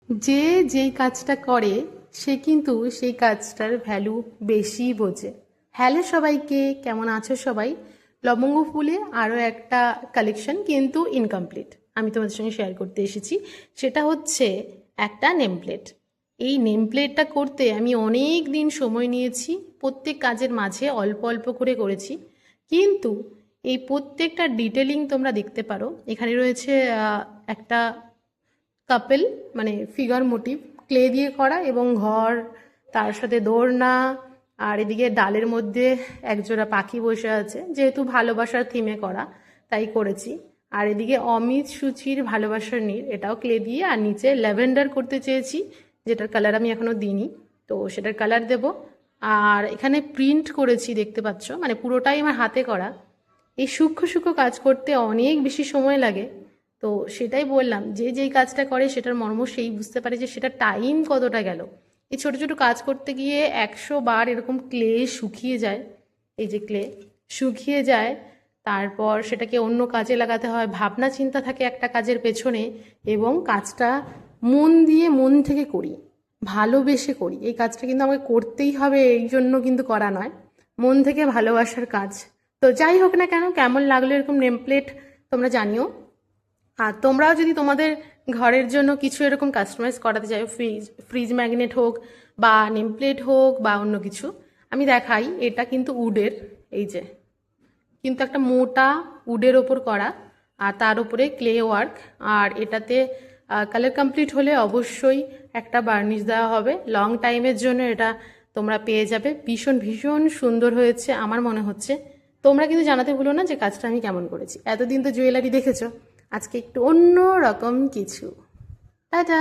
যে যেই কাজটা করে সে কিন্তু সেই কাজটার ভ্যালু বেশি বোঝে। হ্যালো সবাইকে, কেমন আছো সবাই? লবঙ্গ ফুলে আরও একটা কালেকশন কিন্তু ইনকমপ্লিট আমি তোমাদের সঙ্গে শেয়ার করতে এসেছি। সেটা হচ্ছে একটা নেম প্লেট। এই নেম প্লেটটা করতে আমি অনেক দিন সময় নিয়েছি, প্রত্যেক কাজের মাঝে অল্প অল্প করে করেছি, কিন্তু এই প্রত্যেকটা ডিটেলিং তোমরা দেখতে পারো। এখানে রয়েছে একটা কাপেল, মানে ফিগার মোটিভ ক্লে দিয়ে করা, এবং ঘর, তার সাথে দোলনা, আর এদিকে ডালের মধ্যে একজোড়া পাখি বসে আছে, যেহেতু ভালোবাসার থিমে করা তাই করেছি। আর এদিকে অমিত সুচির ভালোবাসার নীড়, এটাও ক্লে দিয়ে, আর নিচে ল্যাভেন্ডার করতে চেয়েছি, যেটার কালার আমি এখনও দিইনি, তো সেটার কালার দেব। আর এখানে প্রিন্ট করেছি, দেখতে পাচ্ছ, মানে পুরোটাই আমার হাতে করা। এই সূক্ষ্ম সূক্ষ্ম কাজ করতে অনেক বেশি সময় লাগে, তো সেটাই বললাম, যে যেই কাজটা করে সেটার মর্ম সেই বুঝতে পারে যে সেটা টাইম কতটা গেল। এই ছোটো ছোটো কাজ করতে গিয়ে 100 বার এরকম ক্লে শুকিয়ে যায়, এই যে ক্লে শুকিয়ে যায়, তারপর সেটাকে অন্য কাজে লাগাতে হয়, ভাবনা চিন্তা থাকে একটা কাজের পেছনে, এবং কাজটা মন দিয়ে মন থেকে করি, ভালোবেসে করি। এই কাজটা কিন্তু আমাকে করতেই হবে এই জন্য কিন্তু করা নয়, মন থেকে ভালোবাসার কাজ। তো যাই হোক না কেন, কেমন লাগলো এরকম নেম প্লেট তোমরা জানিও। আর তোমরাও যদি তোমাদের ঘরের জন্য কিছু এরকম কাস্টমাইজ করাতে চাও, ফ্রিজ ম্যাগনেট হোক বা নেম প্লেট হোক বা অন্য কিছু, আমি দেখাই। এটা কিন্তু উডের, এই যে কিন্তু একটা মোটা উডের ওপর করা, আর তার উপরে ক্লে ওয়ার্ক। আর এটাতে কালার কমপ্লিট হলে অবশ্যই একটা বার্নিশ দেওয়া হবে লং টাইমের জন্য। এটা তোমরা পেয়ে যাবে, ভীষণ ভীষণ সুন্দর হয়েছে আমার মনে হচ্ছে। তোমরা কিন্তু জানাতে ভুলো না যে কাজটা আমি কেমন করেছি। এতদিন তো জুয়েলারি দেখেছো, আজকে একটু অন্য রকম কিছু। টাটা।